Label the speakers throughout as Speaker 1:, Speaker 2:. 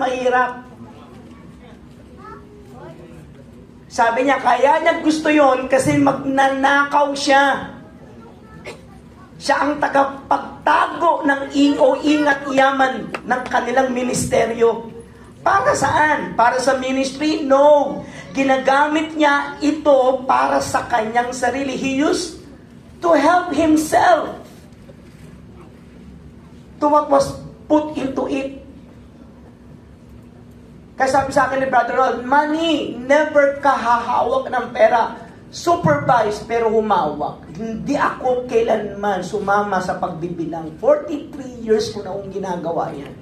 Speaker 1: mahirap. Sabi niya, kaya niya gusto yon kasi magnanakaw siya. Siya ang tagapagtago ng ingat yaman ng kanilang ministeryo. Para saan? Para sa ministry? No. Ginagamit niya ito para sa kanyang sarili. He used to help himself to what was put into it. Kaya sabi sa akin ni Brother Rod, money, never ka hahawak ng pera. Supervise pero humawak. Hindi ako kailanman sumama sa pagbibilang. 43 years ko na akong ginagawa yan.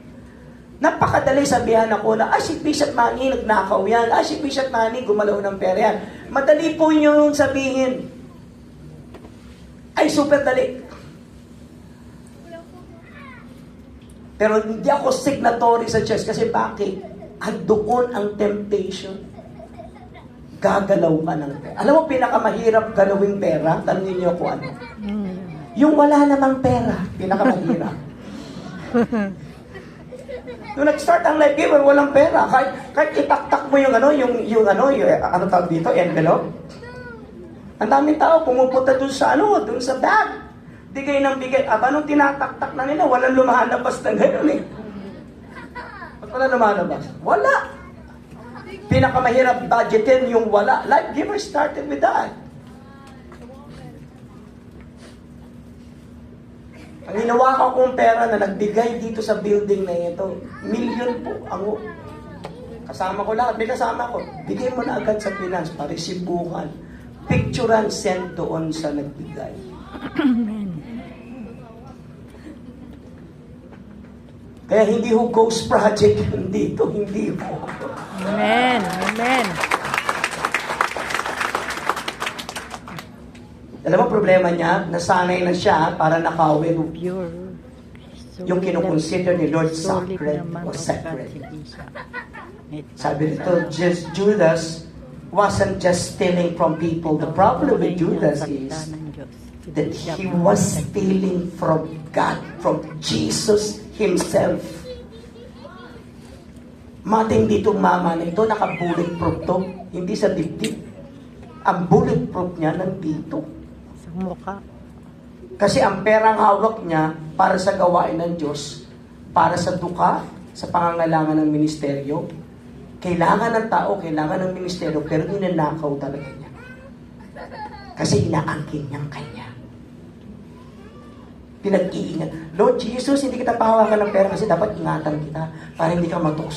Speaker 1: Napakadali sabihan ako na, si Bishop Manny nagnakaw yan. Si Bishop Manny gumalaw ng pera yan. Madali po yung sabihin. Ay, super dali. Pero hindi ako signatory sa church kasi bakit? Doon ang temptation. Gagalaw ka ng pera. Alam mo, pinakamahirap galawing pera? Tanungin niyo kung ano. Yung wala namang pera, pinakamahirap. Nung nag-start ang life giver, walang pera. Kahit itaktak mo yung tawag dito, envelope. Ang daming tao pumupunta dun sa bag. Bigay ng bigay. Anong tinataktak na nila? Walang lumahalabas na gano'n eh. Ba't wala lumahalabas? Wala. Pinakamahirap budgetin yung wala. Life giver started with that. Ang hinawakan kong pera na nagbigay dito sa building na ito, milyon po ako. Kasama ko lahat, may kasama ko. Bigay mo na agad sa finance, parisibukan. Picturean, send doon sa nagbigay. Kaya hindi ho ghost project yun dito, hindi ho.
Speaker 2: Amen. Amen.
Speaker 1: Alam mo problema niya, nasanay na siya para nakawin yung kinukonsider ni Lord sacred o sacred. Sabi nito, Judas wasn't just stealing from people. The problem with Judas is that he was stealing from God, from Jesus Himself. Matindi itong mama na ito, naka-bulletproof to, hindi sa dibdib. Ang bulletproof niya nandito.
Speaker 2: Sa mukha.
Speaker 1: Kasi ang perang hawak niya para sa gawain ng Diyos, para sa duka, sa pangangailangan ng ministeryo. Kailangan ng tao, kailangan ng ministeryo, pero ninanakaw talaga niya. Kasi inaangkin niyang kanya. Pinag-iingat. Lord Jesus, hindi kita pahawakan ng pera kasi dapat ingatan kita para hindi ka matukso.